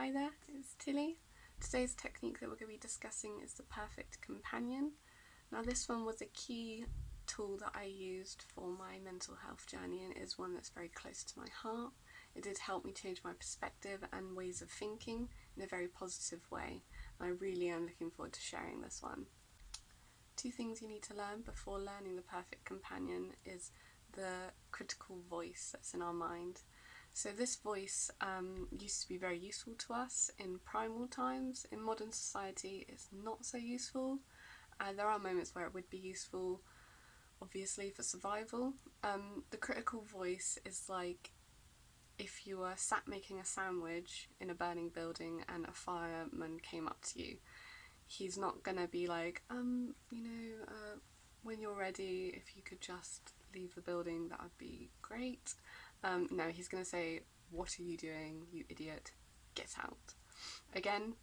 Hi there, it's Tilly. Today's technique that we're going to be discussing is the perfect companion. Now this one was a key tool that I used for my mental health journey and is one that's very close to my heart. It did help me change my perspective and ways of thinking in a very positive way, and I really am looking forward to sharing this one. Two things you need to learn before learning the perfect companion is the critical voice that's in our mind. So this voice used to be very useful to us in primal times. In modern society it's not so useful. There are moments where it would be useful, obviously, for survival. The critical voice is like if you were sat making a sandwich in a burning building and a fireman came up to you. He's not gonna be like, when you're ready, if you could just leave the building, that would be great. No, he's gonna say, what are you doing, you idiot, get out. Again,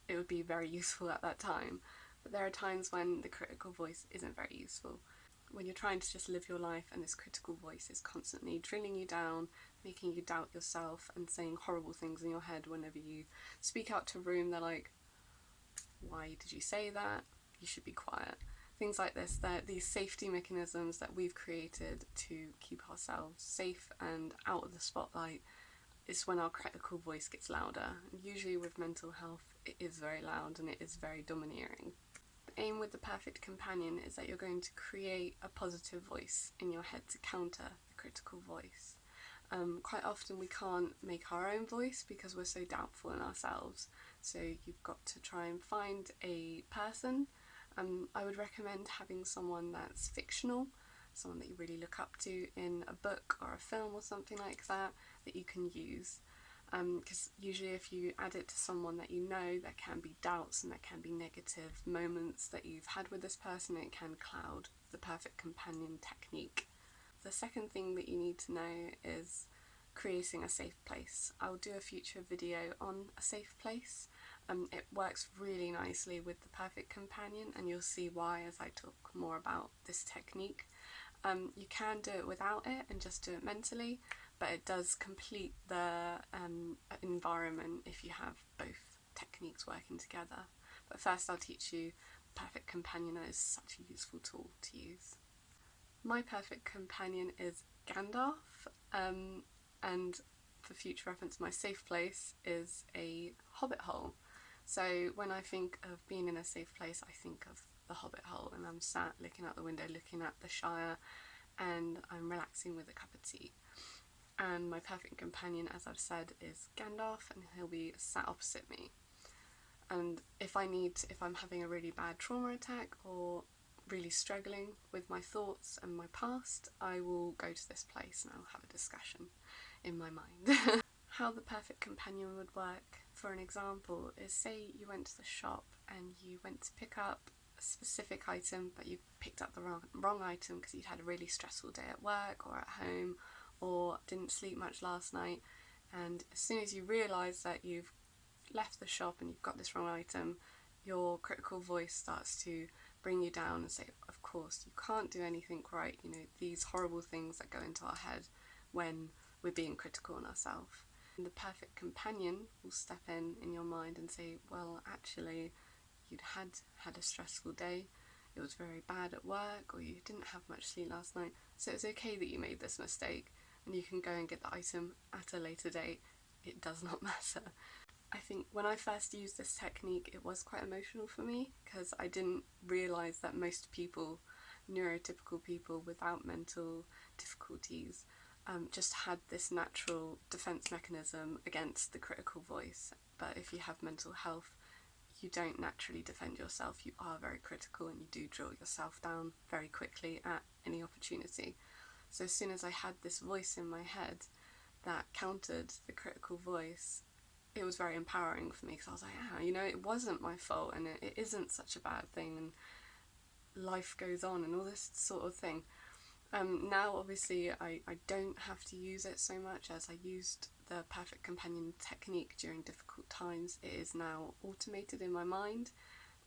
it would be very useful at that time, but there are times when the critical voice isn't very useful. When you're trying to just live your life and this critical voice is constantly drilling you down, making you doubt yourself and saying horrible things in your head whenever you speak out to a room, they're like, why did you say that? You should be quiet. Things like this, these safety mechanisms that we've created to keep ourselves safe and out of the spotlight, is when our critical voice gets louder. Usually with mental health it is very loud and it is very domineering. The aim with the perfect companion is that you're going to create a positive voice in your head to counter the critical voice. Quite often we can't make our own voice because we're so doubtful in ourselves, so you've got to try and find a person. I would recommend having someone that's fictional, someone that you really look up to in a book or a film or something like that, that you can use. Because usually if you add it to someone that you know, there can be doubts and there can be negative moments that you've had with this person, and it can cloud the perfect companion technique. The second thing that you need to know is creating a safe place. I'll do a future video on a safe place. It works really nicely with the perfect companion, and you'll see why as I talk more about this technique. You can do it without it and just do it mentally, but it does complete the environment if you have both techniques working together. But first I'll teach you perfect companion, as such a useful tool to use. My perfect companion is Gandalf, and for future reference, my safe place is a hobbit hole. So when I think of being in a safe place, I think of the hobbit hole, and I'm sat looking out the window, looking at the Shire, and I'm relaxing with a cup of tea. And my perfect companion, as I've said, is Gandalf, and he'll be sat opposite me. And if I'm having a really bad trauma attack or really struggling with my thoughts and my past, I will go to this place and I'll have a discussion in my mind. How the perfect companion would work, for an example, is say you went to the shop and you went to pick up a specific item, but you picked up the wrong item because you'd had a really stressful day at work or at home, or didn't sleep much last night, and as soon as you realise that you've left the shop and you've got this wrong item, your critical voice starts to bring you down and say, of course, you can't do anything right, these horrible things that go into our head when we're being critical on ourselves. And the perfect companion will step in your mind and say, well, actually, you'd had a stressful day, it was very bad at work, or you didn't have much sleep last night, so it's okay that you made this mistake, and you can go and get the item at a later date. It does not matter. I think when I first used this technique, it was quite emotional for me, because I didn't realise that most people, neurotypical people without mental difficulties, just had this natural defence mechanism against the critical voice. But if you have mental health, you don't naturally defend yourself, you are very critical and you do drill yourself down very quickly at any opportunity. So as soon as I had this voice in my head that countered the critical voice, it was very empowering for me, because I was like, it wasn't my fault, and it isn't such a bad thing, and life goes on and all this sort of thing. Now obviously I don't have to use it so much as I used the perfect companion technique during difficult times. It is now automated in my mind,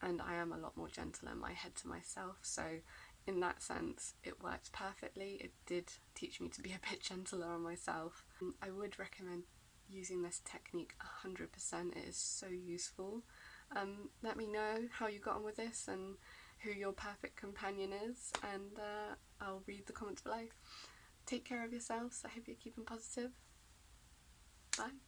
and I am a lot more gentle in my head to myself, so in that sense it worked perfectly. It did teach me to be a bit gentler on myself. I would recommend using this technique 100%. It is so useful. Let me know how you got on with this and who your perfect companion is, and I'll read the comments below. Take care of yourselves. I hope you're keeping positive. Bye.